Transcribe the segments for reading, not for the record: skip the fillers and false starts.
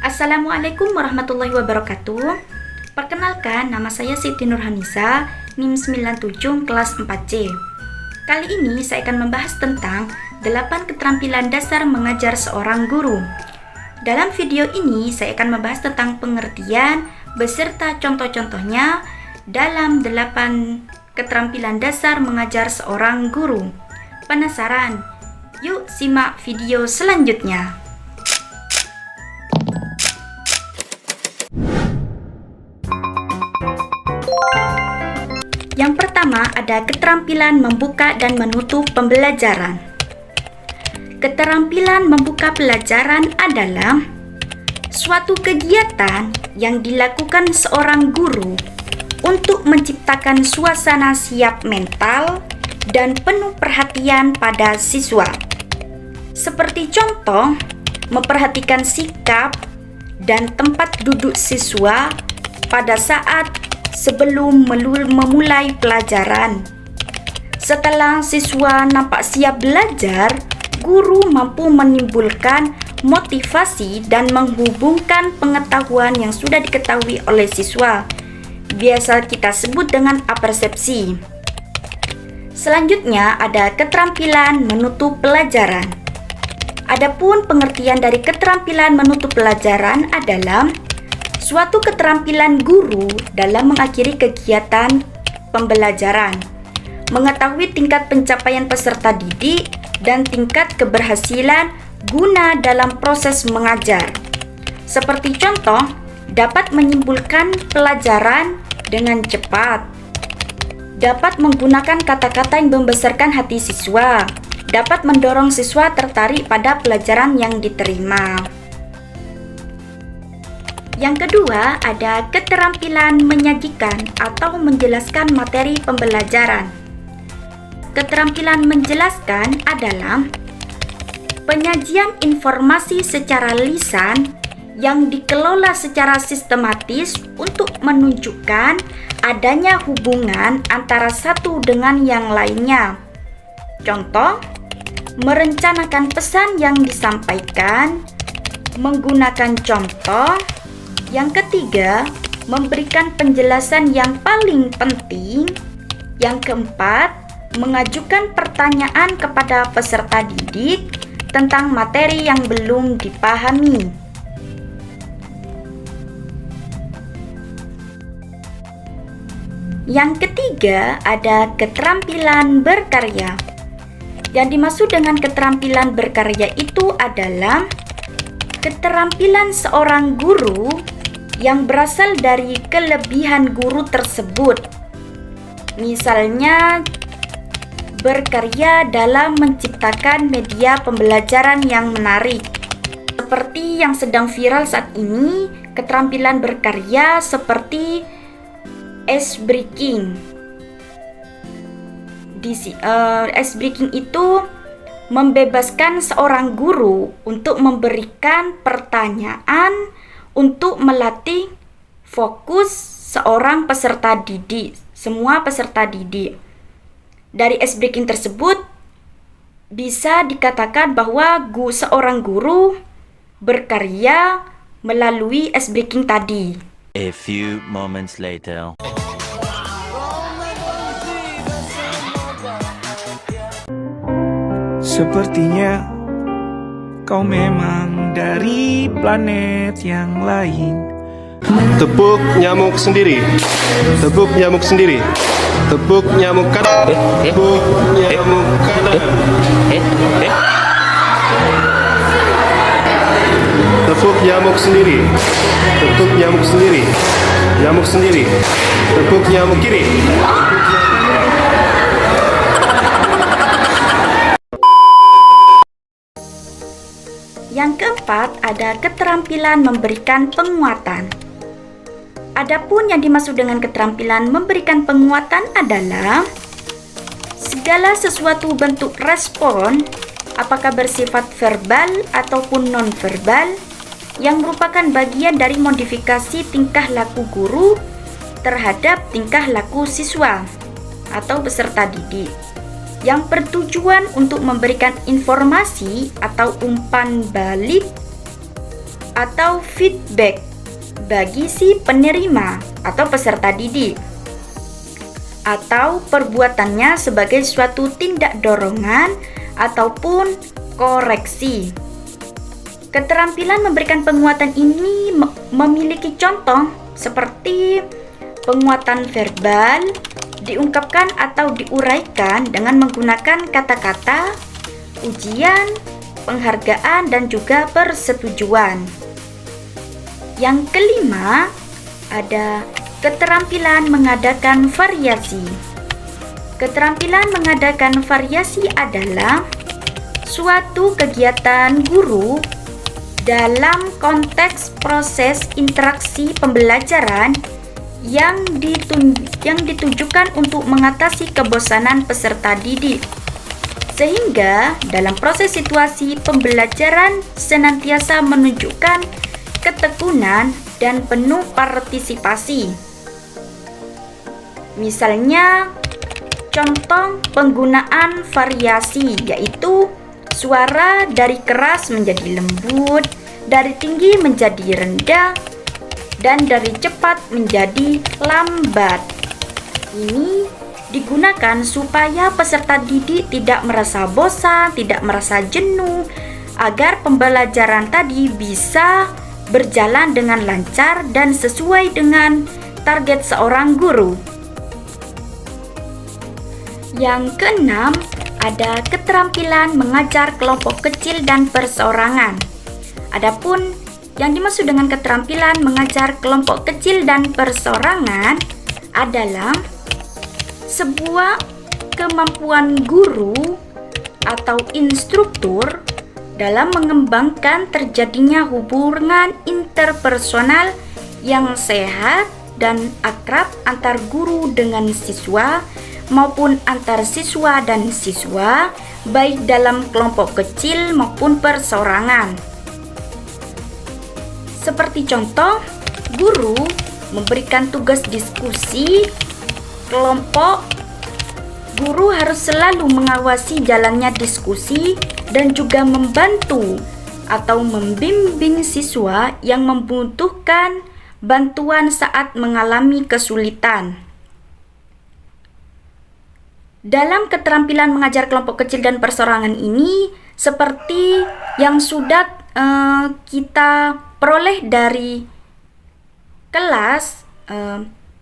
Assalamualaikum warahmatullahi wabarakatuh. Perkenalkan, nama saya Siti Nurhanisa, NIM 97 kelas 4C. Kali ini saya akan membahas tentang 8 keterampilan dasar mengajar seorang guru. Dalam video ini saya akan membahas tentang pengertian beserta contoh-contohnya dalam 8 keterampilan dasar mengajar seorang guru. Penasaran? Yuk simak video selanjutnya. Yang pertama ada keterampilan membuka dan menutup pembelajaran. Keterampilan membuka pelajaran adalah suatu kegiatan yang dilakukan seorang guru untuk menciptakan suasana siap mental dan penuh perhatian pada siswa. Seperti contoh, memperhatikan sikap dan tempat duduk siswa pada saat sebelum memulai pelajaran. Setelah siswa nampak siap belajar, guru mampu menimbulkan motivasi dan menghubungkan pengetahuan yang sudah diketahui oleh siswa. Biasa kita sebut dengan apersepsi. Selanjutnya ada keterampilan menutup pelajaran. Adapun pengertian dari keterampilan menutup pelajaran adalah suatu keterampilan guru dalam mengakhiri kegiatan pembelajaran, mengetahui tingkat pencapaian peserta didik dan tingkat keberhasilan guna dalam proses mengajar. Seperti contoh, dapat menyimpulkan pelajaran dengan cepat, dapat menggunakan kata-kata yang membesarkan hati siswa, dapat mendorong siswa tertarik pada pelajaran yang diterima. Yang kedua, ada keterampilan menyajikan atau menjelaskan materi pembelajaran. Keterampilan menjelaskan adalah penyajian informasi secara lisan yang dikelola secara sistematis untuk menunjukkan adanya hubungan antara satu dengan yang lainnya. Contoh, merencanakan pesan yang disampaikan, menggunakan contoh. Yang ketiga, memberikan penjelasan yang paling penting. Yang keempat, mengajukan pertanyaan kepada peserta didik tentang materi yang belum dipahami. Yang ketiga, ada keterampilan berkarya. Yang dimaksud dengan keterampilan berkarya itu adalah keterampilan seorang guru yang berasal dari kelebihan guru tersebut. Misalnya, berkarya dalam menciptakan media pembelajaran yang menarik. Seperti yang sedang viral saat ini, keterampilan berkarya seperti ice breaking. Ice breaking itu membebaskan seorang guru untuk memberikan pertanyaan untuk melatih fokus seorang peserta didik, semua peserta didik. Dari ice breaking tersebut bisa dikatakan bahwa seorang guru berkarya melalui ice breaking tadi. A few moments later. Sepertinya kau memang dari planet yang lain. Tepuk nyamuk sendiri. Tepuk nyamuk sendiri. Tepuk nyamuk kanan. Tepuk nyamuk kanan. Tepuk nyamuk sendiri. Tepuk nyamuk sendiri. Nyamuk sendiri. Tepuk nyamuk kiri. Yang keempat, ada keterampilan memberikan penguatan. Adapun yang dimaksud dengan keterampilan memberikan penguatan adalah segala sesuatu bentuk respon, apakah bersifat verbal ataupun non-verbal, yang merupakan bagian dari modifikasi tingkah laku guru terhadap tingkah laku siswa atau peserta didik, yang bertujuan untuk memberikan informasi atau umpan balik atau feedback bagi si penerima atau peserta didik, atau perbuatannya sebagai suatu tindak dorongan ataupun koreksi. Keterampilan memberikan penguatan ini memiliki contoh seperti penguatan verbal, diungkapkan atau diuraikan dengan menggunakan kata-kata, ujian, penghargaan, dan juga persetujuan. Yang kelima, ada keterampilan mengadakan variasi. Keterampilan mengadakan variasi adalah suatu kegiatan guru dalam konteks proses interaksi pembelajaran yang ditujukan untuk mengatasi kebosanan peserta didik, sehingga dalam proses situasi pembelajaran senantiasa menunjukkan ketekunan dan penuh partisipasi. Misalnya, contoh penggunaan variasi yaitu suara dari keras menjadi lembut, dari tinggi menjadi rendah, dan dari cepat menjadi lambat. Ini digunakan supaya peserta didik tidak merasa bosan, tidak merasa jenuh, agar pembelajaran tadi bisa berjalan dengan lancar dan sesuai dengan target seorang guru. Yang keenam, ada keterampilan mengajar kelompok kecil dan perseorangan. Adapun yang dimaksud dengan keterampilan mengajar kelompok kecil dan perseorangan adalah sebuah kemampuan guru atau instruktur dalam mengembangkan terjadinya hubungan interpersonal yang sehat dan akrab antar guru dengan siswa maupun antar siswa dan siswa, baik dalam kelompok kecil maupun perseorangan. Seperti contoh, guru memberikan tugas diskusi kelompok. Guru harus selalu mengawasi jalannya diskusi dan juga membantu atau membimbing siswa yang membutuhkan bantuan saat mengalami kesulitan. Dalam keterampilan mengajar kelompok kecil dan perseorangan ini, seperti yang sudah kita peroleh dari kelas,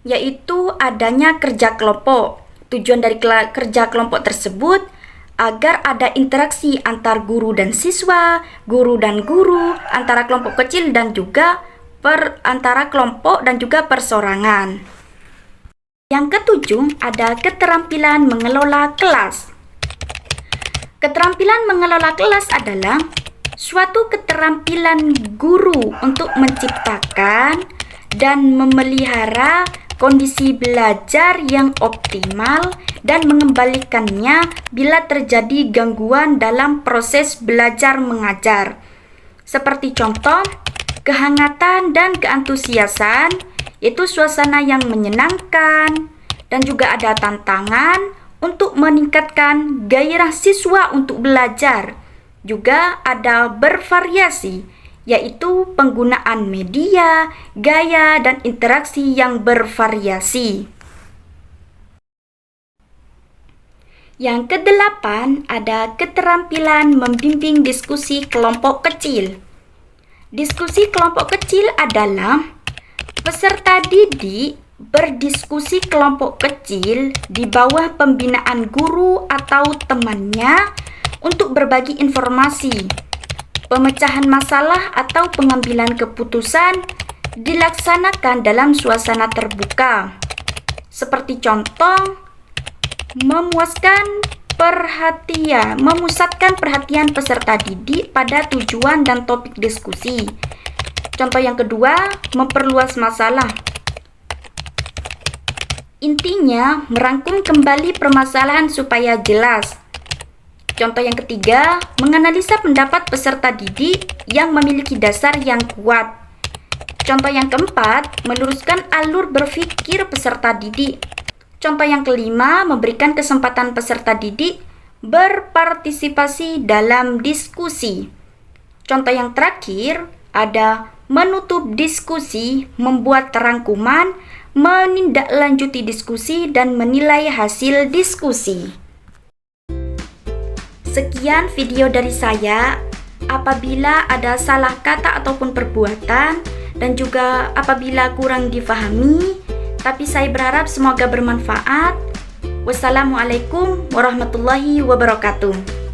yaitu adanya kerja kelompok. Tujuan dari kerja kelompok tersebut agar ada interaksi antar guru dan siswa, guru dan guru, antara kelompok kecil dan juga antara kelompok dan juga perseorangan. Yang ketujuh, ada keterampilan mengelola kelas. Keterampilan mengelola kelas adalah suatu keterampilan guru untuk menciptakan dan memelihara kondisi belajar yang optimal dan mengembalikannya bila terjadi gangguan dalam proses belajar mengajar. Seperti contoh, kehangatan dan keantusiasan, itu suasana yang menyenangkan, dan juga ada tantangan untuk meningkatkan gairah siswa untuk belajar. Juga ada bervariasi, yaitu penggunaan media, gaya, dan interaksi yang bervariasi. Yang kedelapan, ada keterampilan membimbing diskusi kelompok kecil. Diskusi kelompok kecil adalah peserta didik berdiskusi kelompok kecil di bawah pembinaan guru atau temannya untuk berbagi informasi. Pemecahan masalah atau pengambilan keputusan dilaksanakan dalam suasana terbuka. Seperti contoh, memusatkan perhatian peserta didik pada tujuan dan topik diskusi. Contoh yang kedua, memperluas masalah. Intinya, merangkum kembali permasalahan supaya jelas. Contoh yang ketiga, menganalisa pendapat peserta didik yang memiliki dasar yang kuat. Contoh yang keempat, meluruskan alur berpikir peserta didik. Contoh yang kelima, memberikan kesempatan peserta didik berpartisipasi dalam diskusi. Contoh yang terakhir ada menutup diskusi, membuat rangkuman, menindaklanjuti diskusi, dan menilai hasil diskusi. Sekian video dari saya. Apabila ada salah kata ataupun perbuatan, dan juga apabila kurang difahami, tapi saya berharap semoga bermanfaat. Wassalamualaikum warahmatullahi wabarakatuh.